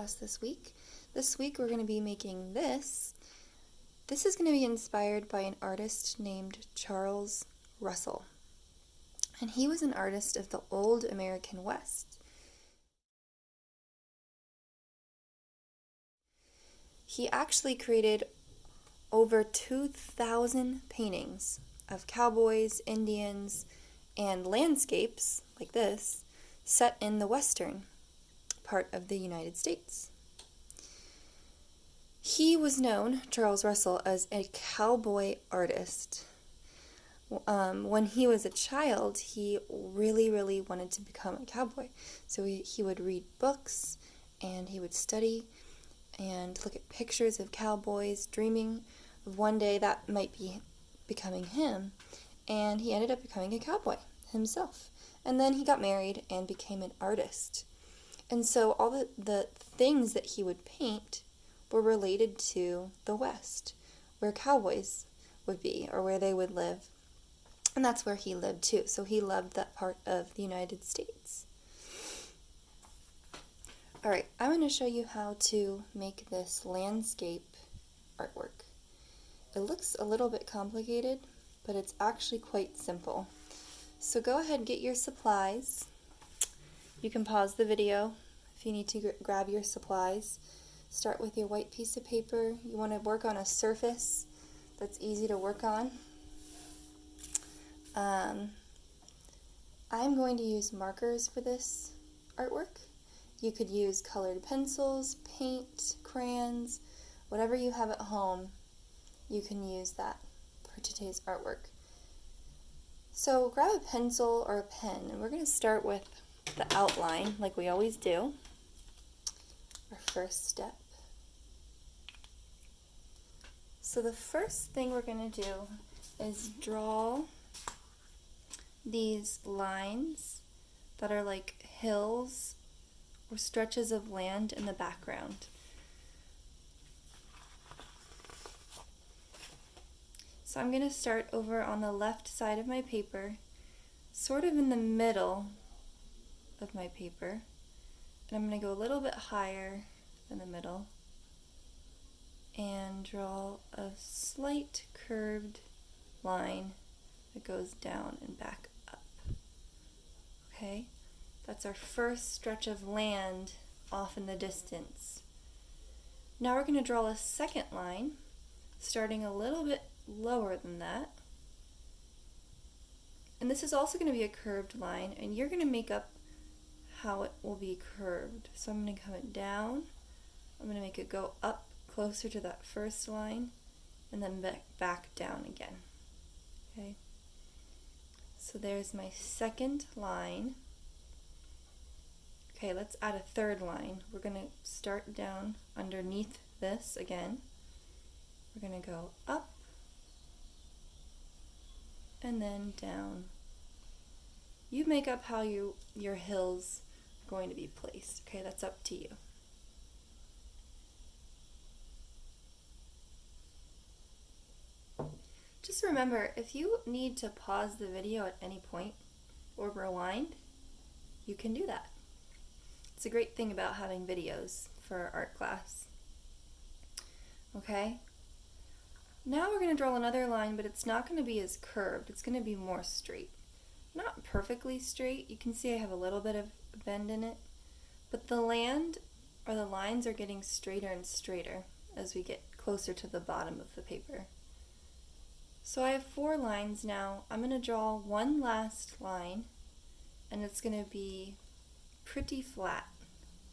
class this week. This week we're going to be making this. This is going to be inspired by an artist named Charles Russell. And he was an artist of the old American West. He actually created over 2,000 paintings of cowboys, Indians, and landscapes like this set in the western part of the United States. He was known, Charles Russell, as a cowboy artist. When he was a child, he really wanted to become a cowboy. So he would read books and he would study and look at pictures of cowboys, dreaming of one day that might be becoming him. And he ended up becoming a cowboy himself. And then he got married and became an artist. And so all the things that he would paint were related to the West, where cowboys would be or where they would live. And that's where he lived too. So he loved that part of the United States. All right, I'm going to show you how to make this landscape artwork. It looks a little bit complicated, but it's actually quite simple. So go ahead and get your supplies. You can pause the video if you need to grab your supplies. Start with your white piece of paper. You want to work on a surface that's easy to work on. I'm going to use markers for this artwork. You could use colored pencils, paint, crayons, whatever you have at home, you can use that for today's artwork. So grab a pencil or a pen, and we're going to start with the outline like we always do. Our first step. So the first thing we're going to do is draw these lines that are like hills or stretches of land in the background. So I'm going to start over on the left side of my paper, sort of in the middle of my paper, and I'm going to go a little bit higher than the middle and draw a slight curved line that goes down and back up. Okay, that's our first stretch of land off in the distance. Now we're going to draw a second line, starting a little bit lower than that. And this is also going to be a curved line, and you're going to make up how it will be curved. So I'm going to come it down, I'm going to make it go up closer to that first line, and then back down again. Okay. So there's my second line. Okay, let's add a third line. We're going to start down underneath this again. We're going to go up and then down. You make up how your hills are going to be placed. Okay, that's up to you. Just remember, if you need to pause the video at any point or rewind, you can do that. It's a great thing about having videos for our art class. Okay? Now we're going to draw another line, but it's not going to be as curved. It's going to be more straight. Not perfectly straight. You can see I have a little bit of bend in it, but the land or the lines are getting straighter and straighter as we get closer to the bottom of the paper. So I have 4 lines now. I'm going to draw one last line, and it's going to be pretty flat,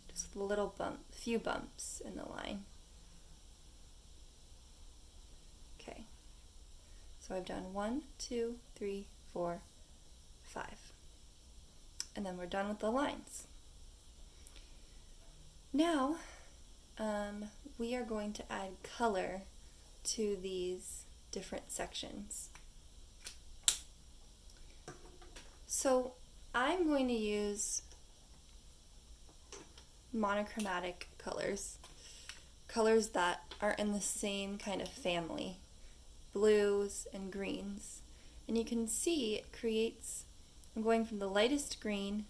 just a little few bumps in the line. Okay, so I've done 1, 2, 3, 4, 5, and then we're done with the lines. Now we are going to add color to these different sections. So I'm going to use monochromatic colors that are in the same kind of family, blues and greens. And you can see it creates, I'm going from the lightest green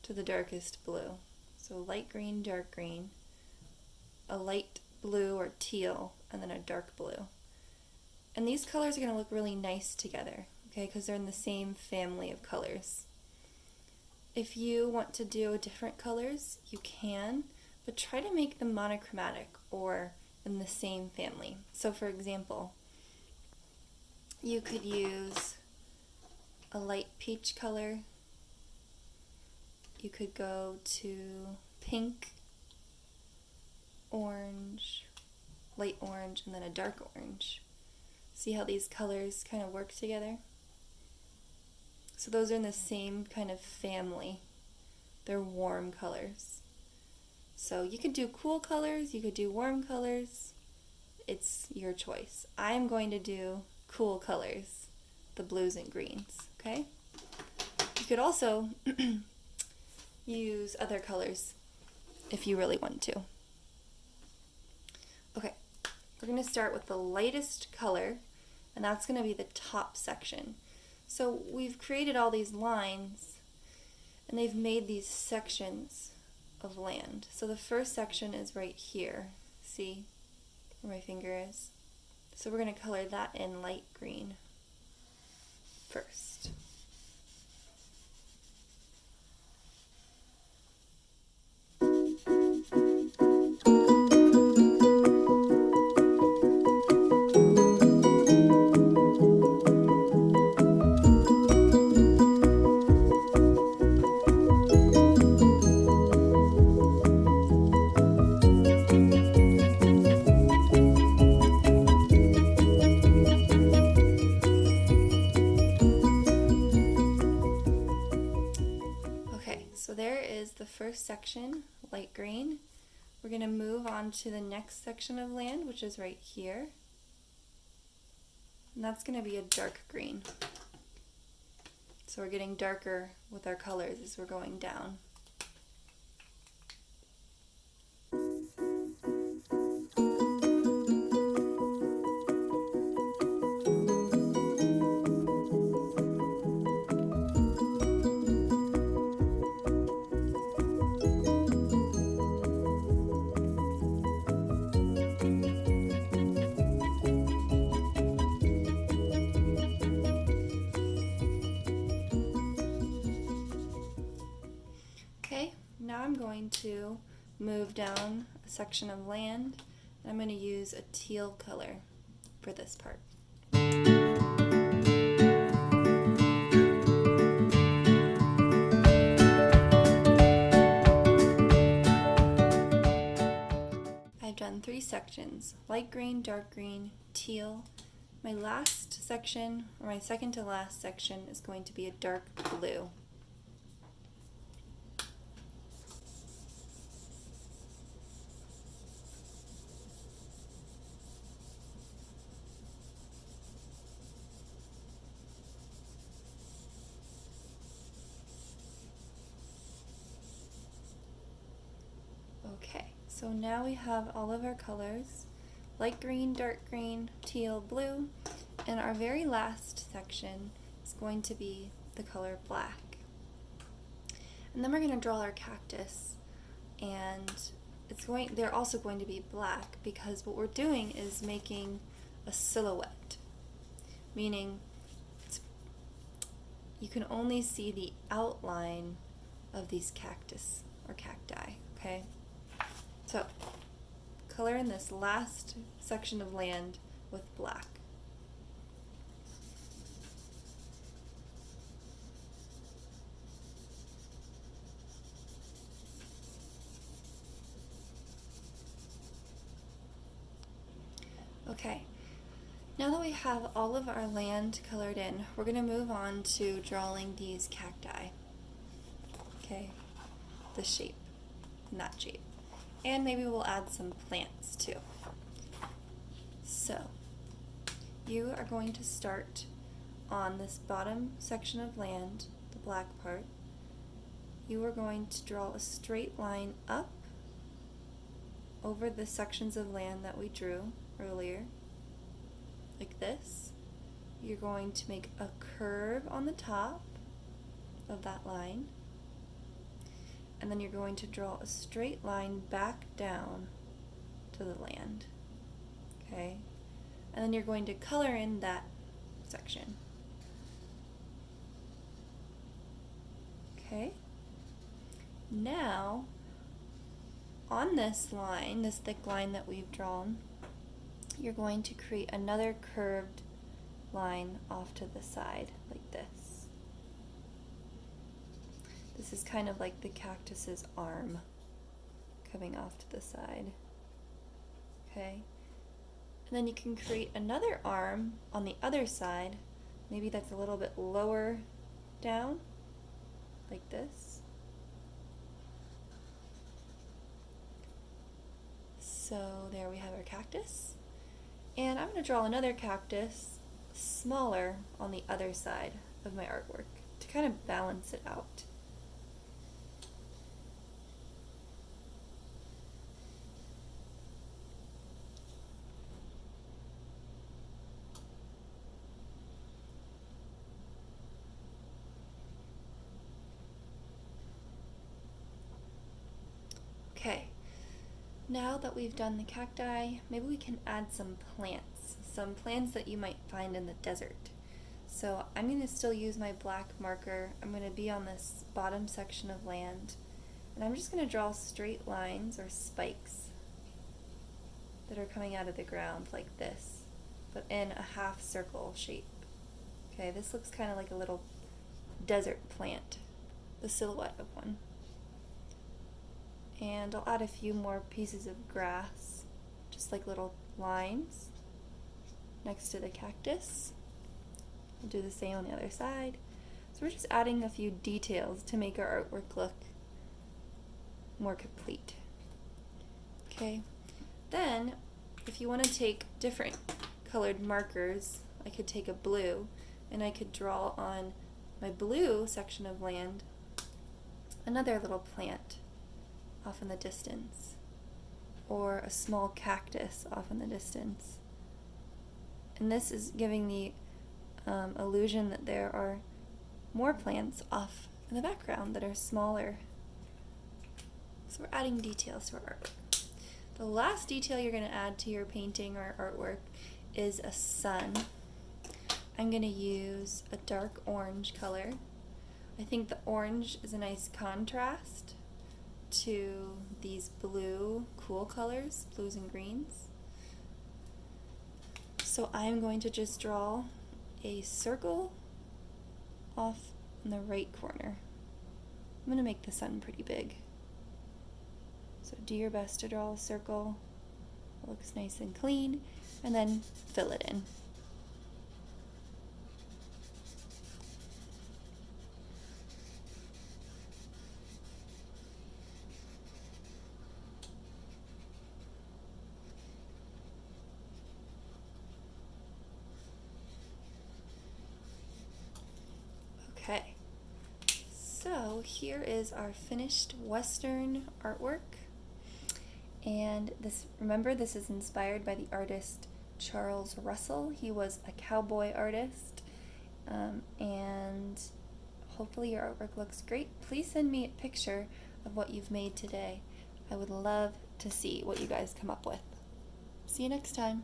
to the darkest blue. So light green, dark green. a light blue or teal, and then a dark blue. And these colors are going to look really nice together, okay, because they're in the same family of colors. If you want to do different colors, you can, but try to make them monochromatic or in the same family. So for example, you could use a light peach color. You could go to pink, orange, light orange, and then a dark orange. See how these colors kind of work together? So those are in the same kind of family. They're warm colors. So you could do cool colors, you could do warm colors. It's your choice. I'm going to do cool colors, the blues and greens, okay? You could also use other colors if you really want to. Okay, we're going to start with the lightest color, and that's going to be the top section. So we've created all these lines, and they've made these sections of land. So the first section is right here. See where my finger is? So we're going to color that in light green first. So there is the first section, light green. We're going to move on to the next section of land, which is right here. And that's going to be a dark green. So we're getting darker with our colors as we're going down. Okay, now I'm going to move down a section of land, and I'm going to use a teal color for this part. I've done 3 sections, light green, dark green, teal. My last section, or my second to last section, is going to be a dark blue. Okay, so now we have all of our colors, light green, dark green, teal, blue, and our very last section is going to be the color black. And then we're going to draw our cactus, and they're also going to be black because what we're doing is making a silhouette, meaning you can only see the outline of these cactus or cacti, okay? So, color in this last section of land with black. Okay, now that we have all of our land colored in, we're going to move on to drawing these cacti. Okay, the shape, and that shape. And maybe we'll add some plants too. So, you are going to start on this bottom section of land, the black part. You are going to draw a straight line up over the sections of land that we drew earlier, like this. You're going to make a curve on the top of that line, and then you're going to draw a straight line back down to the land. Okay? And then you're going to color in that section. Okay? Now, on this line, this thick line that we've drawn, you're going to create another curved line off to the side, like this. This is kind of like the cactus's arm coming off to the side. Okay? And then you can create another arm on the other side, maybe that's a little bit lower down, like this. So there we have our cactus. And I'm going to draw another cactus smaller on the other side of my artwork to kind of balance it out. Okay, now that we've done the cacti, maybe we can add some plants that you might find in the desert. So I'm going to still use my black marker. I'm going to be on this bottom section of land, and I'm just going to draw straight lines or spikes that are coming out of the ground like this, but in a half circle shape. Okay, this looks kind of like a little desert plant, the silhouette of one. And I'll add a few more pieces of grass, just like little lines next to the cactus. I'll do the same on the other side. So we're just adding a few details to make our artwork look more complete. Okay, then if you want to take different colored markers, I could take a blue and I could draw on my blue section of land another little plant off in the distance, or a small cactus off in the distance. And this is giving the illusion that there are more plants off in the background that are smaller. So we're adding details to our artwork. The last detail you're going to add to your painting or artwork is a sun. I'm going to use a dark orange color. I think the orange is a nice contrast to these blue, cool colors, blues and greens. So I'm going to just draw a circle off in the right corner. I'm going to make the sun pretty big. So do your best to draw a circle that looks nice and clean, and then fill it in. Okay, so here is our finished Western artwork. And remember, this is inspired by the artist Charles Russell. He was a cowboy artist, and hopefully your artwork looks great. Please send me a picture of what you've made today. I would love to see what you guys come up with. See you next time.